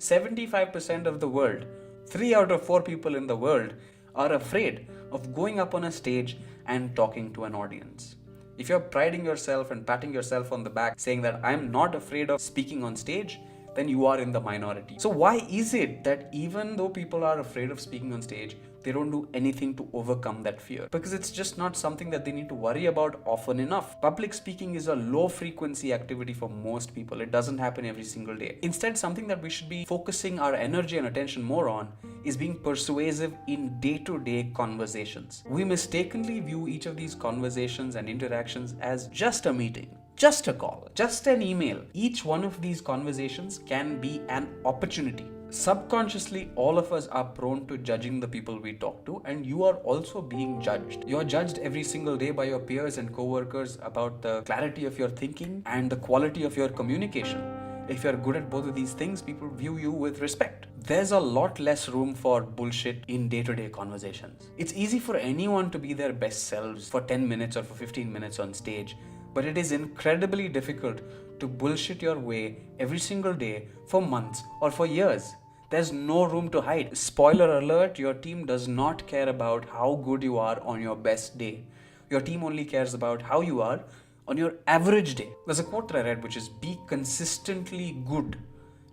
75% of the world, 3 out of 4 people in the world are afraid of going up on a stage and talking to an audience. If you're priding yourself and patting yourself on the back saying that I'm not afraid of speaking on stage, then you are in the minority. So why is it that even though people are afraid of speaking on stage, they don't do anything to overcome that fear? Because it's just not something that they need to worry about often enough. Public speaking is a low frequency activity for most people. It doesn't happen every single day. Instead, something that we should be focusing our energy and attention more on is being persuasive in day-to-day conversations. We mistakenly view each of these conversations and interactions as just a meeting, just a call, just an email. Each one of these conversations can be an opportunity. Subconsciously, all of us are prone to judging the people we talk to, and you are also being judged. You are judged every single day by your peers and co-workers about the clarity of your thinking and the quality of your communication. If you're good at both of these things, people view you with respect. There's a lot less room for bullshit in day-to-day conversations. It's easy for anyone to be their best selves for 10 minutes or for 15 minutes on stage, but it is incredibly difficult to bullshit your way every single day for months or for years. There's no room to hide. Spoiler alert, your team does not care about how good you are on your best day. Your team only cares about how you are on your average day. There's a quote that I read which is, be consistently good,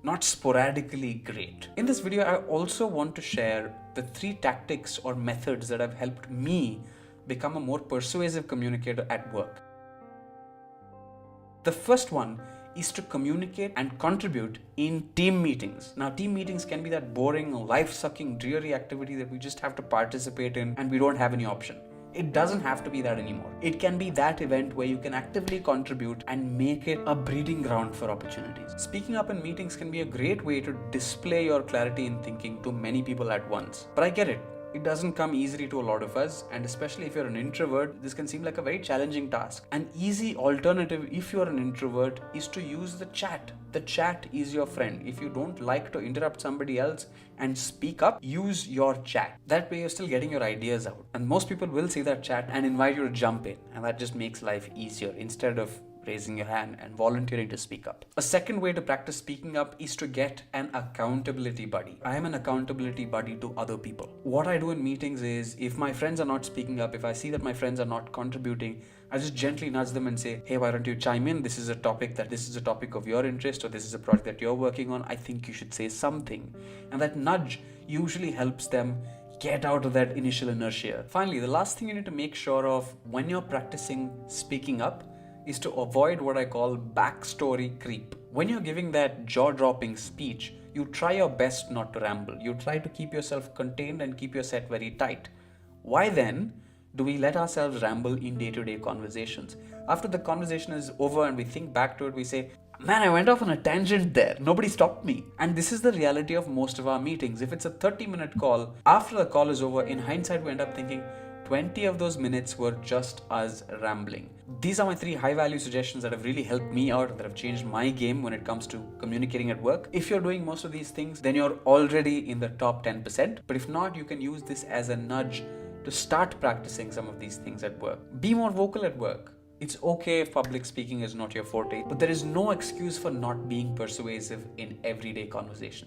not sporadically great. In this video, I also want to share the 3 tactics or methods that have helped me become a more persuasive communicator at work. The first one is to communicate and contribute in team meetings. Now, team meetings can be that boring, life-sucking, dreary activity that we just have to participate in and we don't have any option. It doesn't have to be that anymore. It can be that event where you can actively contribute and make it a breeding ground for opportunities. Speaking up in meetings can be a great way to display your clarity in thinking to many people at once. But I get it. It doesn't come easily to a lot of us, and especially if you're an introvert, this can seem like a very challenging task. An easy alternative if you're an introvert is to use the chat. The chat is your friend. If you don't like to interrupt somebody else and speak up, use your chat. That way you're still getting your ideas out. And most people will see that chat and invite you to jump in, and that just makes life easier instead of raising your hand and volunteering to speak up. A second way to practice speaking up is to get an accountability buddy. I am an accountability buddy to other people. What I do in meetings is, if my friends are not speaking up, if I see that my friends are not contributing, I just gently nudge them and say, hey, why don't you chime in? This is a topic of your interest, or this is a project that you're working on. I think you should say something. And that nudge usually helps them get out of that initial inertia. Finally, the last thing you need to make sure of when you're practicing speaking up is to avoid what I call backstory creep. When you're giving that jaw-dropping speech, you try your best not to ramble. You try to keep yourself contained and keep your set very tight. Why then do we let ourselves ramble in day-to-day conversations? After the conversation is over and we think back to it, we say, man, I went off on a tangent there. Nobody stopped me. And this is the reality of most of our meetings. If it's a 30-minute call, after the call is over, in hindsight, we end up thinking, 20 of those minutes were just us rambling. These are my 3 high-value suggestions that have really helped me out, that have changed my game when it comes to communicating at work. If you're doing most of these things, then you're already in the top 10%. But if not, you can use this as a nudge to start practicing some of these things at work. Be more vocal at work. It's okay if public speaking is not your forte, but there is no excuse for not being persuasive in everyday conversations.